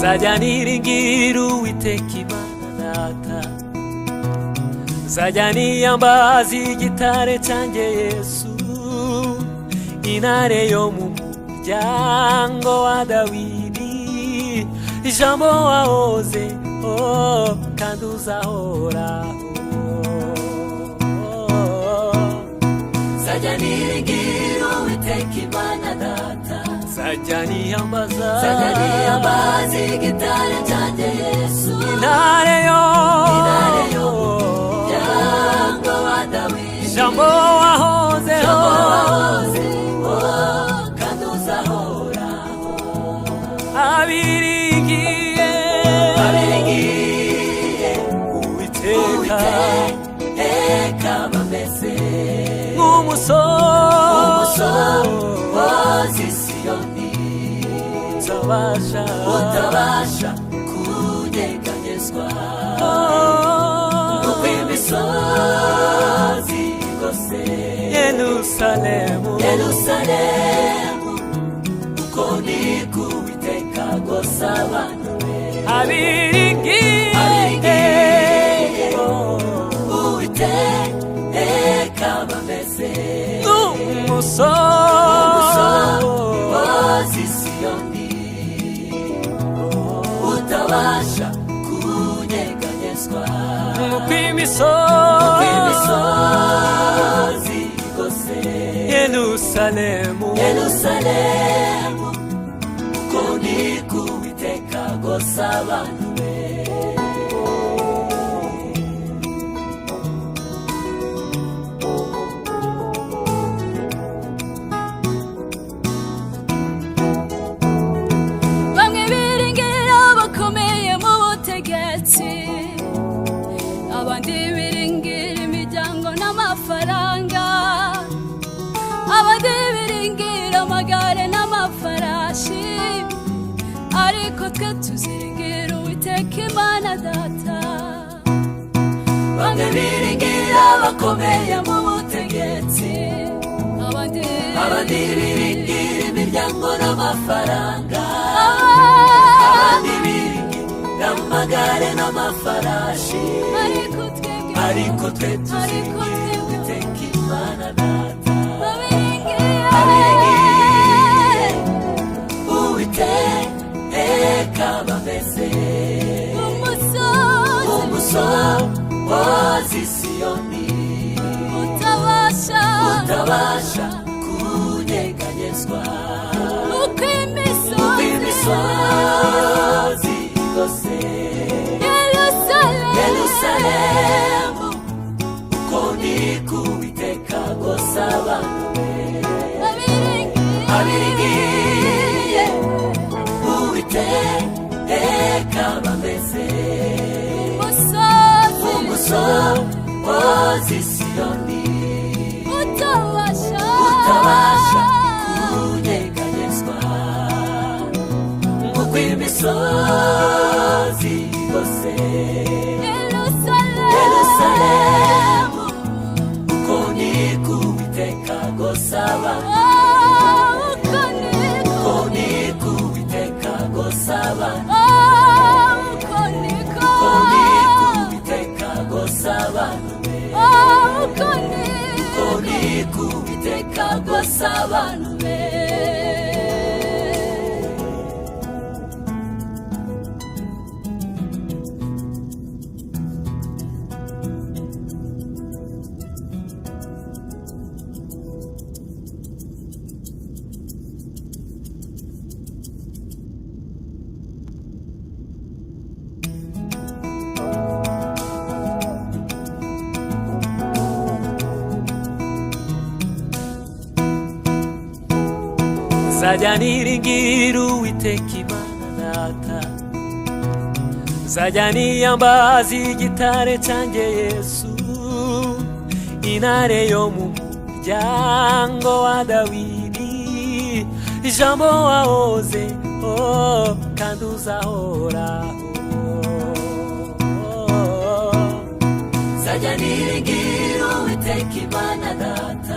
Nzajya niringira Uwiteka Imana Data, nzajya niyambaza igitare cyanjye Yesu, intare yo mu muryango wa Dawidi, ijambo wahozeho kandi uzahoraho. Nzajya niringira Uwiteka Imana Data, nzajya niyambaza igitare cyanjye Yesu, intare yo muryango wa Dawidi, ijambo wahozeho kandi uzahoraho. abiringiye Uwiteka bameze nk'umusozi Siyoni, utabasha kunyeganyezwa kuko imisozi igose. Yerusalemu, uko niko Uwiteka agose abantu be. abiringiye Uwiteka bameze nk'umusozi Siyoni, utabasha kunyeganyezwa nk'uko imisozi igose. Yerusalemu, uko niko Uwiteka agose abantu be. Bamwe biringira abakomeye mu butegetsi, abandi biringira imiryango n'amafaranga, abandi biringira amagare n'amafarashi, ariko twe tuziringira Uwiteka Imana Data. Bamwe biringira abakomeye mu butegetsi, abandi biringira imiryango n'amafaranga, abandi biringira amagare n'amafarashi, ariko twe tuziringira Uwiteka Imana Data. Abiringiye Uwiteka bameze nk'umusozi Siyoni, utabasha kunyeganyezwa uko imisozi igose. Yerusalemu, uko niko Uwiteka agose abantu be. abiringiye Uwiteka bameze nk'umusozi Siyoni, utabasha kunyeganyezwa nk'uko imisozi igose. Yerusalemu, uko niko Uwiteka agose abantu, uko niko Uwiteka agose abantu, uko niko Uwiteka agose abantu be. Uko niko Uwiteka agose abantu be. nzajya niringira Uwiteka Imana Data, nzajya niyambaza igitare cyanjye Yesu, intare yo mu muryango wa Dawidi, ijambo wahozeho kandi uzahoraho. Nzajya niringira Uwiteka Imana Data,